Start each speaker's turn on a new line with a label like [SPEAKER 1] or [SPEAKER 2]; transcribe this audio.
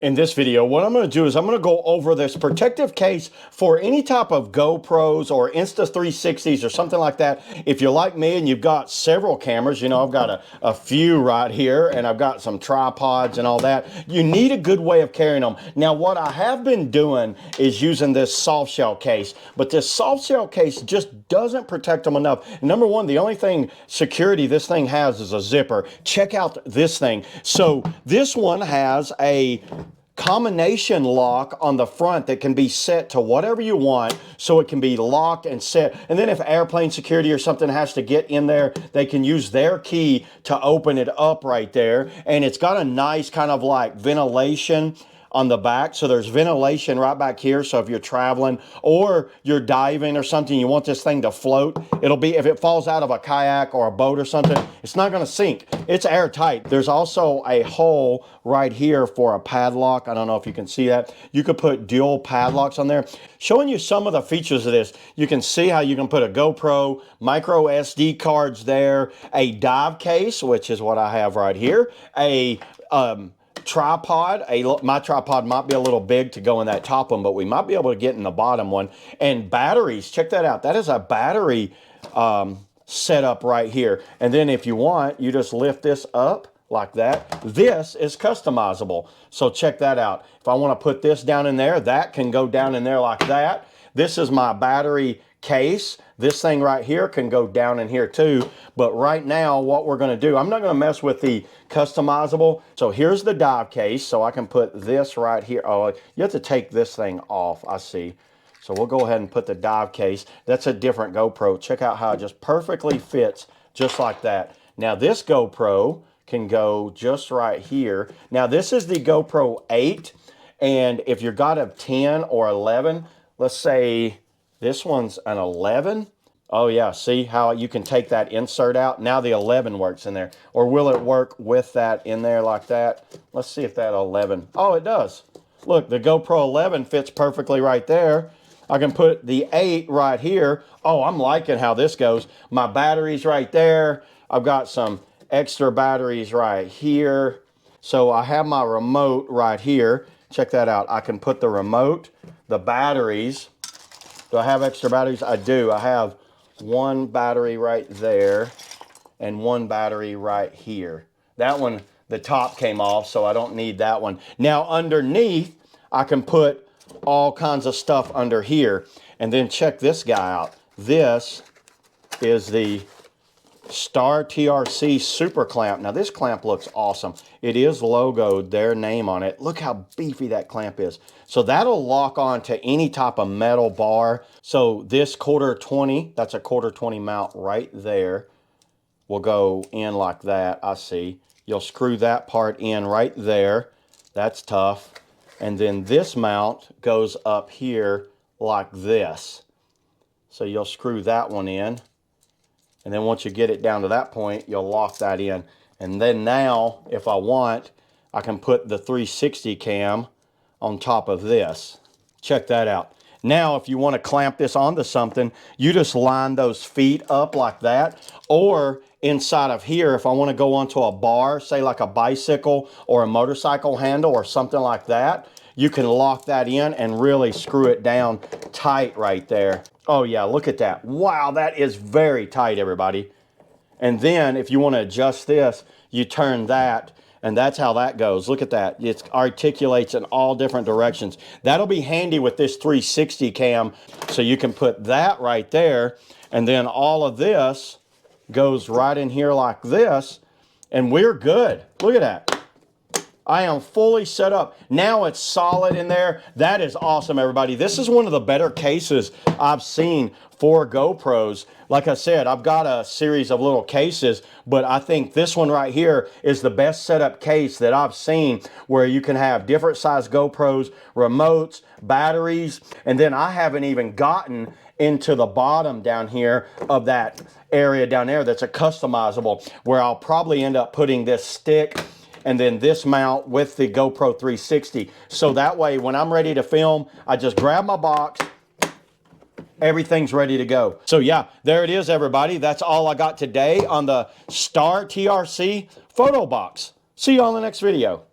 [SPEAKER 1] In this video, what I'm going to do is I'm going to go over this protective case for any type of GoPros or Insta360s or something like that. If you're like me and you've got several cameras, you know, I've got a few right here and I've got some tripods and all that. You need a good way of carrying them. Now, what I have been doing is using this soft shell case, but this soft shell case just doesn't protect them enough. Number one, the only thing security this thing has is a zipper. Check out this thing. So this one has a combination lock on the front that can be set to whatever you want, so it can be locked and set. And then if airplane security or something has to get in there, they can use their key to open it up right there. And it's got a nice kind of like ventilation on the back, so there's ventilation right back here. So if you're traveling or you're diving or something, you want this thing to float, it'll be, if it falls out of a kayak or a boat or something, it's not going to sink. It's airtight. There's also a hole right here for a padlock. I don't know if you can see that. You could put dual padlocks on there. Showing you some of the features of this, you can see how you can put a GoPro, micro SD cards there, a dive case, which is what I have right here, a tripod. My tripod might be a little big to go in that top one, but we might be able to get in the bottom one. And batteries, check that out. That is a battery setup right here. And then if you want, you just lift this up like that. This is customizable. So check that out. If I want to put this down in there, that can go down in there like that. This is my battery case. This thing right here can go down in here too. But right now, what we're going to do, I'm not going to mess with the customizable. So here's the dive case. So I can put this right here. Oh, you have to take this thing off. I see. So we'll go ahead and put the dive case. That's a different GoPro. Check out how it just perfectly fits just like that. Now this GoPro can go just right here. Now this is the GoPro 8. And if you've got a 10 or 11, let's say this one's an 11. Oh yeah, see how you can take that insert out? Now the 11 works in there. Or will it work with that in there like that? Let's see if that 11, oh it does. Look, the GoPro 11 fits perfectly right there. I can put the 8 right here. Oh, I'm liking how this goes. My batteries right there. I've got some extra batteries right here. So I have my remote right here. Check that out. I can put the remote, the batteries. Do I have extra batteries? I do. I have one battery right there and one battery right here. That one, the top came off, so I don't need that one. Now underneath, I can put all kinds of stuff under here. And then check this guy out. This is the Star TRC Super Clamp. Now this clamp looks awesome. It is logoed, their name on it. Look how beefy that clamp is. So that'll lock on to any type of metal bar. So this quarter 20, that's a quarter 20 mount right there, will go in like that. I see. You'll screw that part in right there. That's tough. And then this mount goes up here like this. So you'll screw that one in. And then once you get it down to that point, you'll lock that in. And then now, if I want, I can put the 360 cam on top of this. Check that out. Now, if you want to clamp this onto something, you just line those feet up like that. Or inside of here, if I want to go onto a bar, say like a bicycle or a motorcycle handle or something like that, you can lock that in and really screw it down tight right there. Oh yeah, look at that. Wow, that is very tight, everybody. And then if you want to adjust this, you turn that, and that's how that goes. Look at that. It articulates in all different directions. That'll be handy with this 360 cam. So you can put that right there, and then all of this goes right in here like this, and we're good. Look at that. I am fully set up. Now it's solid in there. That is awesome, everybody. This is one of the better cases I've seen for GoPros. Like I said, I've got a series of little cases, but I think this one right here is the best setup case that I've seen, where you can have different size GoPros, remotes, batteries, and then I haven't even gotten into the bottom down here of that area down there that's a customizable, where I'll probably end up putting this stick and then this mount with the GoPro 360. So that way, when I'm ready to film, I just grab my box, everything's ready to go. So yeah, there it is, everybody. That's all I got today on the Star TRC photo box. See you on the next video.